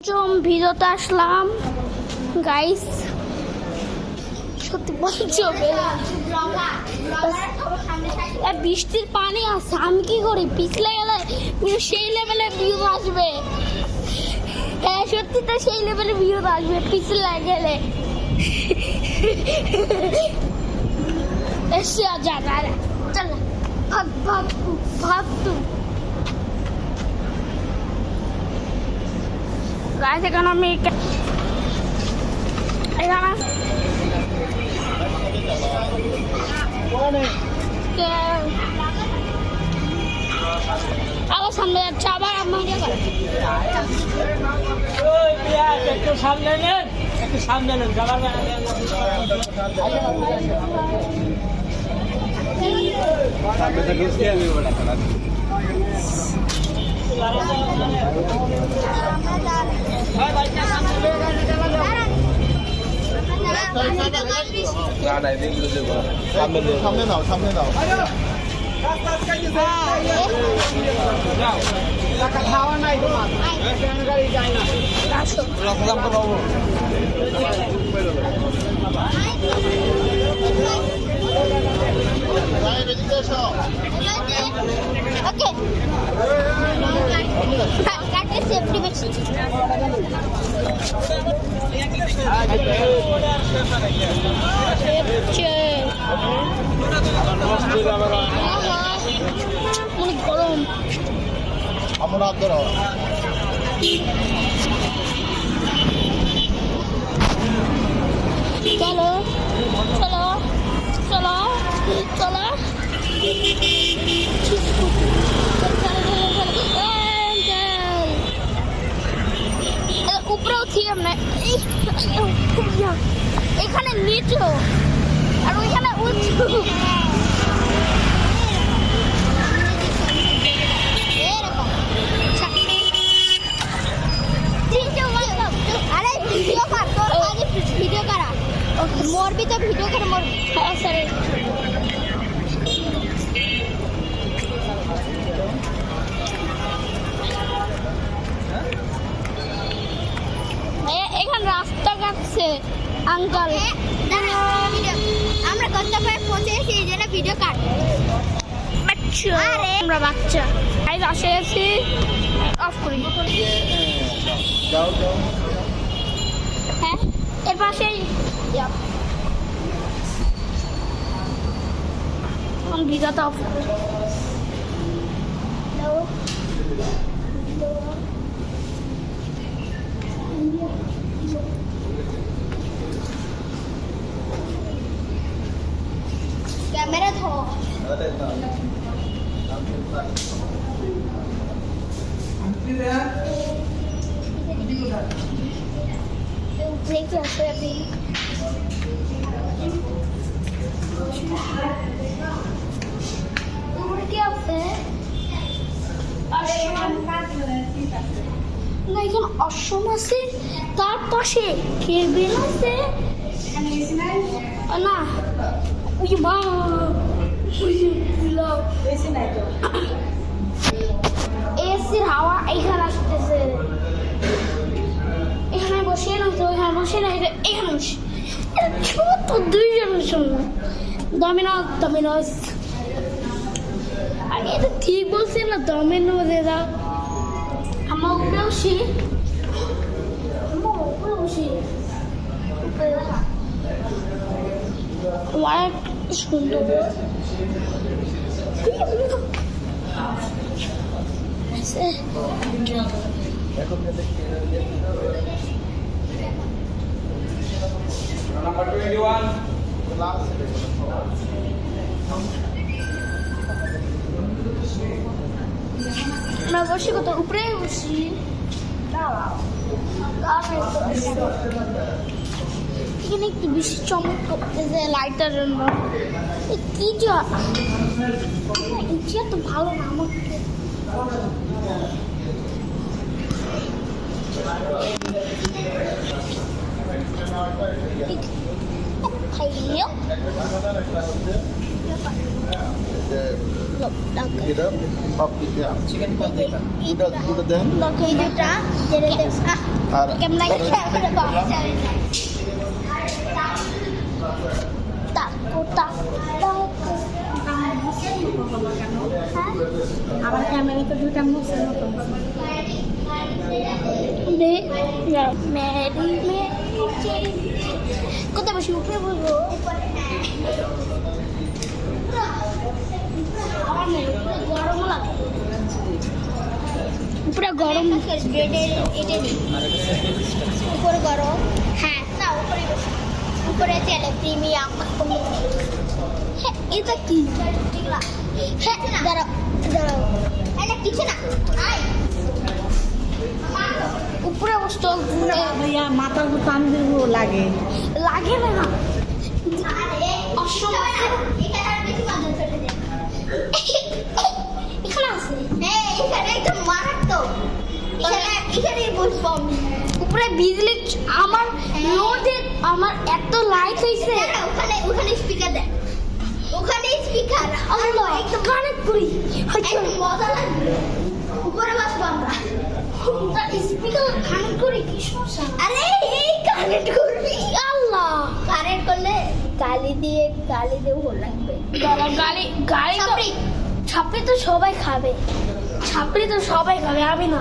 ভিডিওতে আসলাম গাইস, সত্যি বলছি বৃষ্টির পানি আছে, আমি কি করি পিছলে গেলে সেই লেভেলে ভিউ আসবে। হ্যাঁ সত্যি তো সেই লেভেলে ভিউ আসবে পিছলে গেলে। এসে যা চল ভাগ ভাগ ভাগ তুই গাইস। এখানে আমি আবার সামনে যাচ্ছে, আবার আমার একটু সামনে নেন, একটু সামনে নেন যাবার সামনে নাও সামনে নাও খাওয়া নাই তোমার গাড়ি যায় না রকম তো পাবো। সেফটি বেশি অনেক গরম। আমরা আদর চলো চলো চলো চলো উপরেও ছিলাম না, এখানে নিচু আর ওইখানে উঁচু। ভিডিও করা মরবি তো ভিডিও করে মরবি। এখানে রাস্তা কাটছে আঙ্কাল, আমরা গন্তব্যে পৌঁছেছি এই জন্য ভিডিও কাট। আমরা বাচ্চা গাইস আসে গেছি, অফ করি। যাও যাও হ্যাঁ এর পাশেই ভিডিওটা অফ করি। ক্যামেরা ধো দেখি আসলে আপনি কি আছে না, এখানে অসম আছে, তার পাশে কেবিন আছে না, ওই মা এসির হাওয়া এখানে আসতেছে, এখানে বসে না তো এখানে বসে না, এখানে বসে ছোট দুইজনের জন্য ডমিনোস ডমিনোস। আর এটা ঠিক বলছে না ডমিনোস, এরা আমার উপরে বসি, আমার উপরে বসি অনেক সুন্দর। নাম্বার 21 আমরা বসি কত উপরে বসি, এখানে একটু বেশি চমক করতেছে লাইটার জন্য। কি ইচ্ছা তো ভালো না আমাকে। খাইও এটা পাপড়িতে চিকেন পাতে দুটো দেন দেখো এই দুটা ছেড়ে দে আর কেমন লাগে ক্যামেরা বাবা তাকো তাকো আমার ক্যামেরাতে দুইটা মুছের মতো দে মেরি কোথায় বসি উপরে বসবো গরম লাগে উপরে গরম উপরে গরম হ্যাঁ না উপরে বসি উপরে তেলে প্রিমিয়াম হ্যাঁ এটা কি হ্যাঁ দাঁড়াও দাঁড়াও এটা কিছু না উপরে বসতো ভাইয়া মাথার টান দিব লাগে লাগে না অসময় এখানে আছে এখানে একদম মারাত্মক এখানে বসবো আমি উপরে বিজলি আমার রোদে আমার এত লাইট হইছে ওখানে ওখানে স্পিকার দেয় ওখানে স্পিকার আল্লাহ একদম কানেক্ট করি একদম মজা লাগবে উপরে বসবো আমরা স্পিকার কানেক্ট করি কি সমস্যা আরে এই কানেক্ট করবি আল্লাহ কানেক্ট করলে গালি দিয়ে ভালো লাগবে গালি ছাপড়ি তো সবাই খাবে আমি না